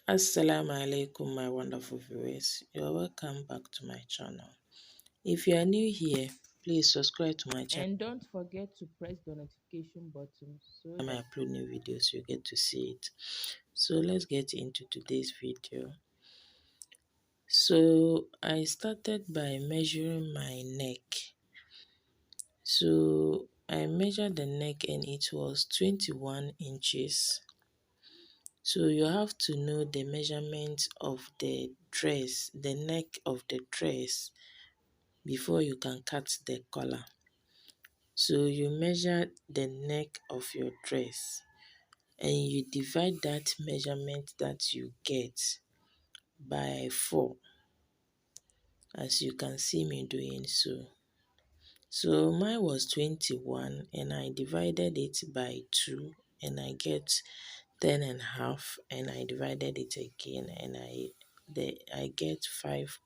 Assalamu alaikum, my wonderful viewers. You're welcome back to my channel. If you are new here, please subscribe to my channel. And don't forget to press the notification button so When I that upload new videos, you get to see it. So let's get into today's video. So I started by measuring my neck. So I measured the neck and it was 21 inches. So you have to know the measurement of the dress, the neck of the dress, before you can cut the collar. So you measure the neck of your dress and you divide that measurement that you get by 4, as you can see me doing so. So mine was 21 and I divided it by 2 and I get 10 and a half, and I divided it again and I get 5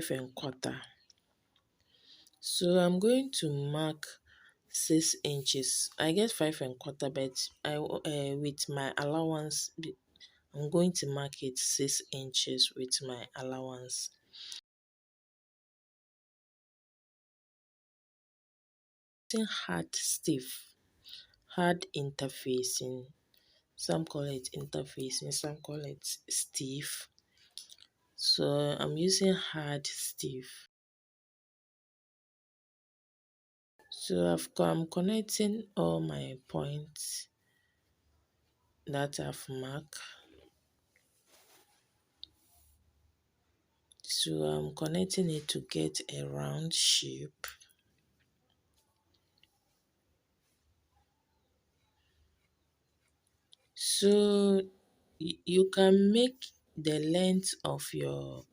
and quarter. So I'm going to mark 6 inches. I get 5 and quarter, but with my allowance, I'm going to mark it 6 inches with my allowance. Hard stiff, hard interfacing. Some call it interfacing, some call it stiff. So I'm using hard stiff. So I'm connecting all my points that I've marked. So I'm connecting it to get a round shape. So you can make the length of your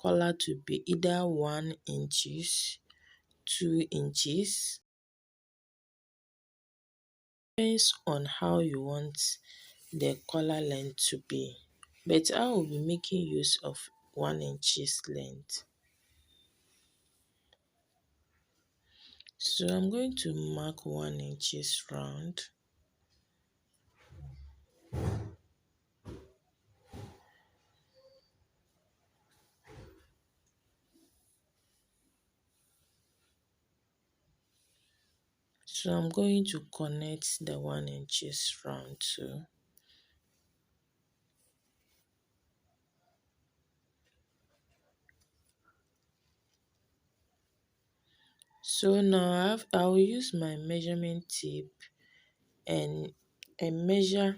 collar to be either 1 inches, 2 inches. Depends on how you want the collar length to be. But I will be making use of 1 inches length. So I'm going to mark 1 inches round. So I'm going to connect the 1 inches round too. So now I will use my measurement tape and measure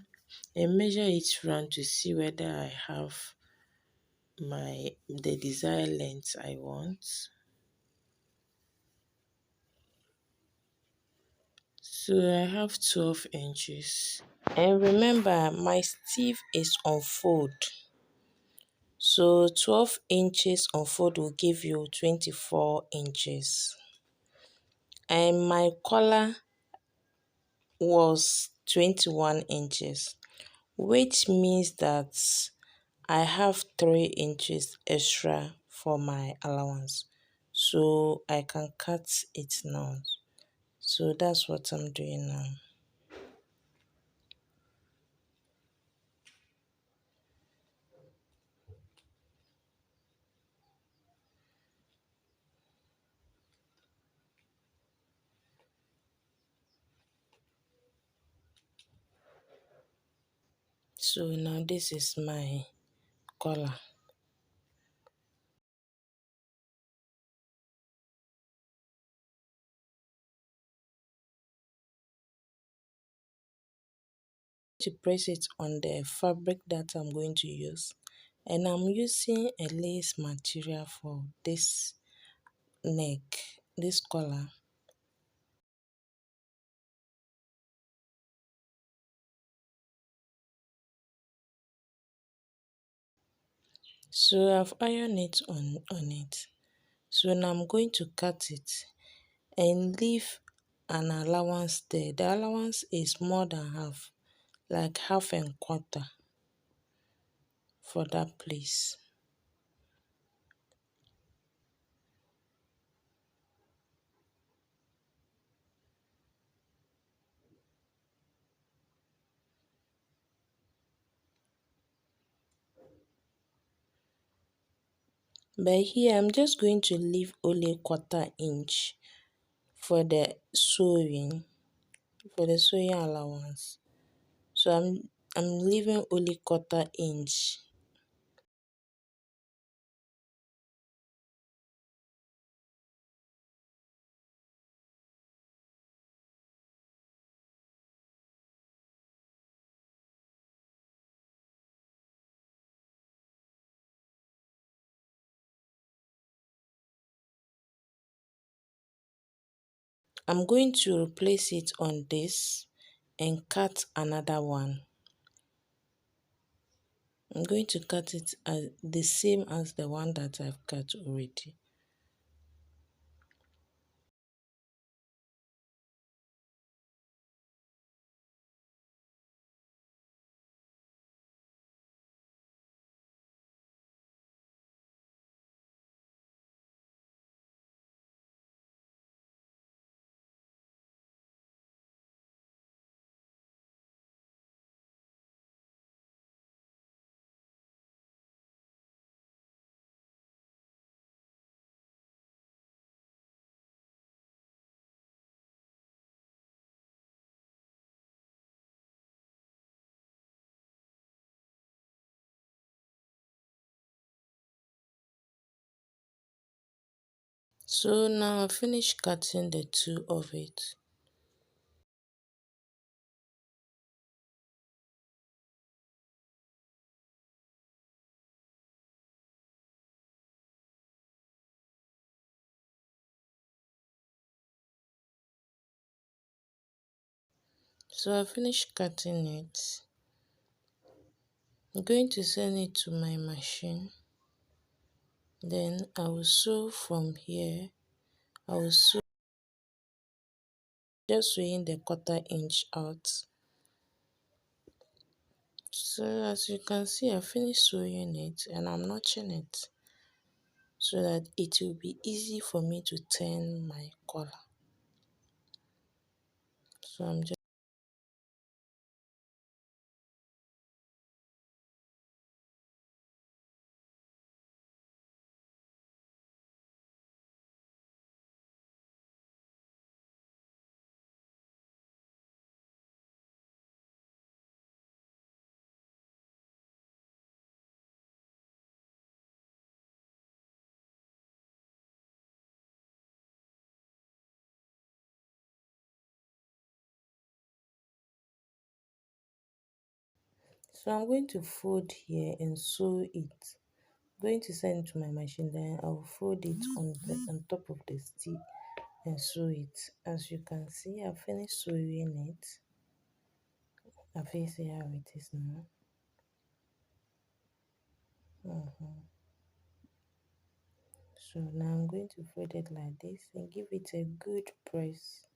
it round to see whether I have the desired length I want. So I have 12 inches. And remember, my sleeve is on fold. So 12 inches on fold will give you 24 inches. And my collar was 21 inches, which means that I have 3 inches extra for my allowance. So I can cut it now. So that's what I'm doing now. So now this is my collar. To press it on the fabric that I'm going to use, and I'm using a lace material for this neck, this collar. So I've ironed it on it. So now I'm going to cut it and leave an allowance there. The allowance is more than half, like half and quarter for that place. But here I'm just going to leave only 1/4 inch for the sewing, allowance. So I'm leaving only 1/4 inch. I'm going to replace it on this and cut another one. I'm going to cut it as the same as the one that I've cut already. So now I've finished cutting the two of it. So I finished cutting it. I'm going to send it to my machine. Then I will sew from here. I will sew, just sewing the 1/4 inch out. So as you can see, I finished sewing it and I'm notching it so that it will be easy for me to turn my collar. So I'm going to fold here and sew it. I'm going to send it to my machine, then I'll fold it on top of the stick and sew it. As you can see, I finished sewing it. I can see how it is now. So now I'm going to fold it like this and give it a good press.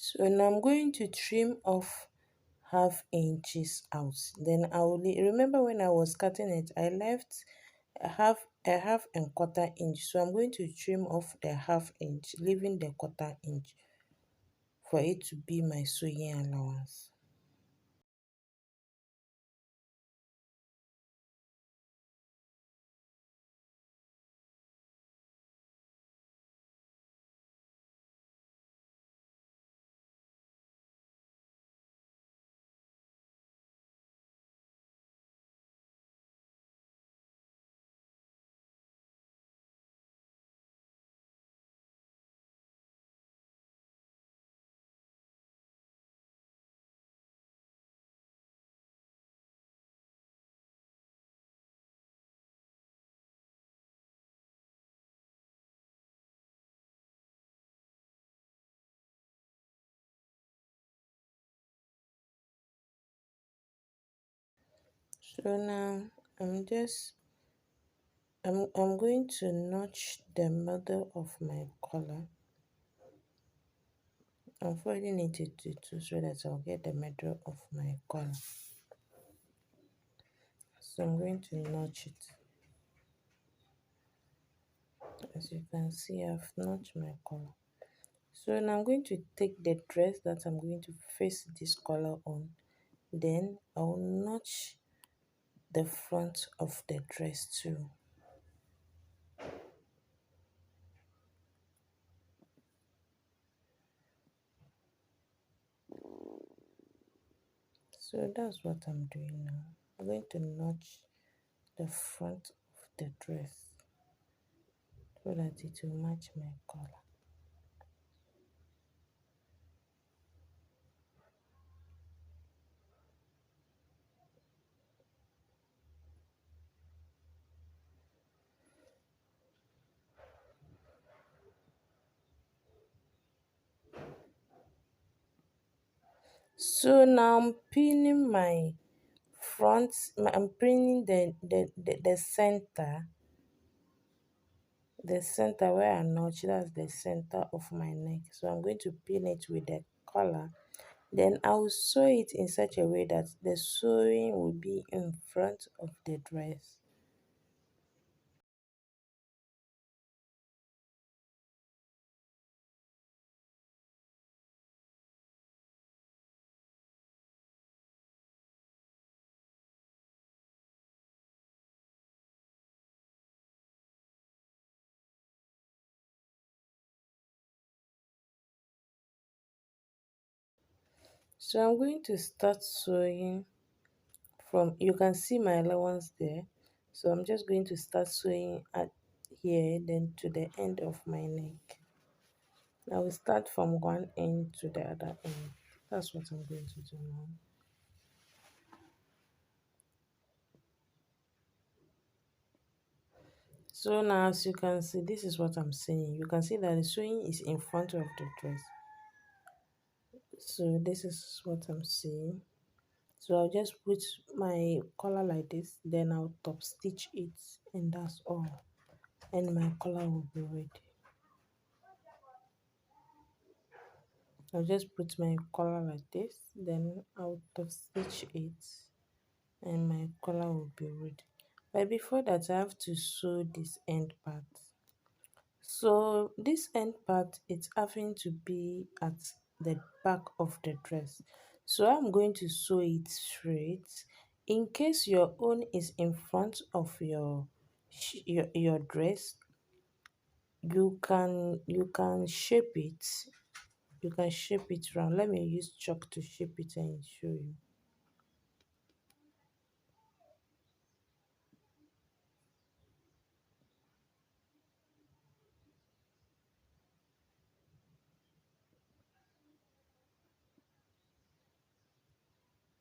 So now I'm going to trim off 1/2 inches out. Then I will remember when I was cutting it, I left a half and 1/4 inch. So I'm going to trim off the 1/2 inch, leaving the 1/4 inch for it to be my sewing allowance. So now I'm going to notch the middle of my collar. I'm folding it into two so that I'll get the middle of my collar. So I'm going to notch it. As you can see, I've notched my collar. So now I'm going to take the dress that I'm going to face this collar on. Then I'll notch the front of the dress too. So that's what I'm doing now. I'm going to notch the front of the dress so that it will match my collar. So now I'm pinning my I'm pinning the center where I notch, that's the center of my neck. So I'm going to pin it with the collar. Then I will sew it in such a way that the sewing will be in front of the dress. So I'm going to start sewing from, you can see my allowance there. So I'm just going to start sewing at here, then to the end of my neck. I will start from one end to the other end. That's what I'm going to do now. So now as you can see, this is what I'm saying. You can see that the sewing is in front of the dress. So this is what I'm saying. So I'll just put my collar like this, then I'll top stitch it, and that's all. And my collar will be ready. I'll just put my collar like this, then I'll top stitch it, and my collar will be ready. But before that, I have to sew this end part. So this end part, it's having to be at the back of the dress. So I'm going to sew it straight. In case your own is in front of your dress, you can shape it. You can shape it round. Let me use chalk to shape it and show you.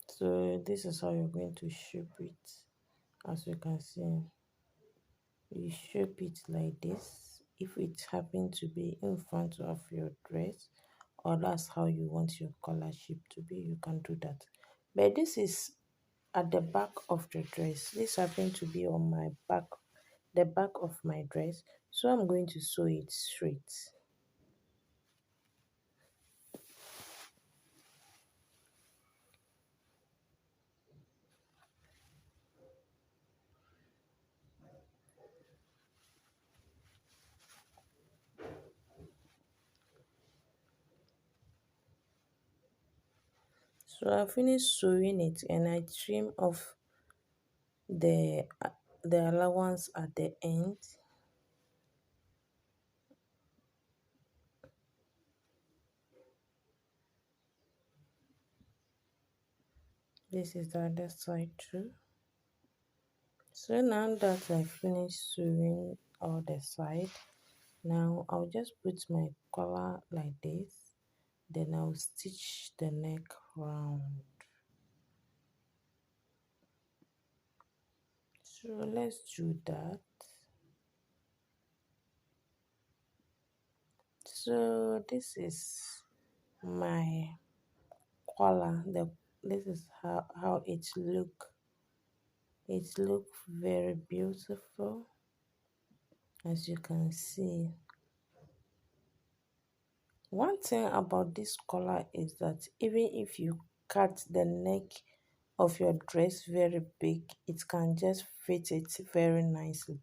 So this is how you're going to shape it. As you can see, you shape it like this. If it happens to be in front of your dress, or that's how you want your collar shape to be, you can do that. But this is at the back of the dress. This happens to be on my back, the back of my dress. So I'm going to sew it straight. So I finished sewing it and I trim off the the allowance at the end. This is the other side too. So now that I finished sewing all the side, now I'll just put my collar like this, then I'll stitch the neck round. So let's do that. So this is my collar. This is how it look It looks very beautiful, as you can see. One thing about this color is that even if you cut the neck of your dress very big, it can just fit it very nicely.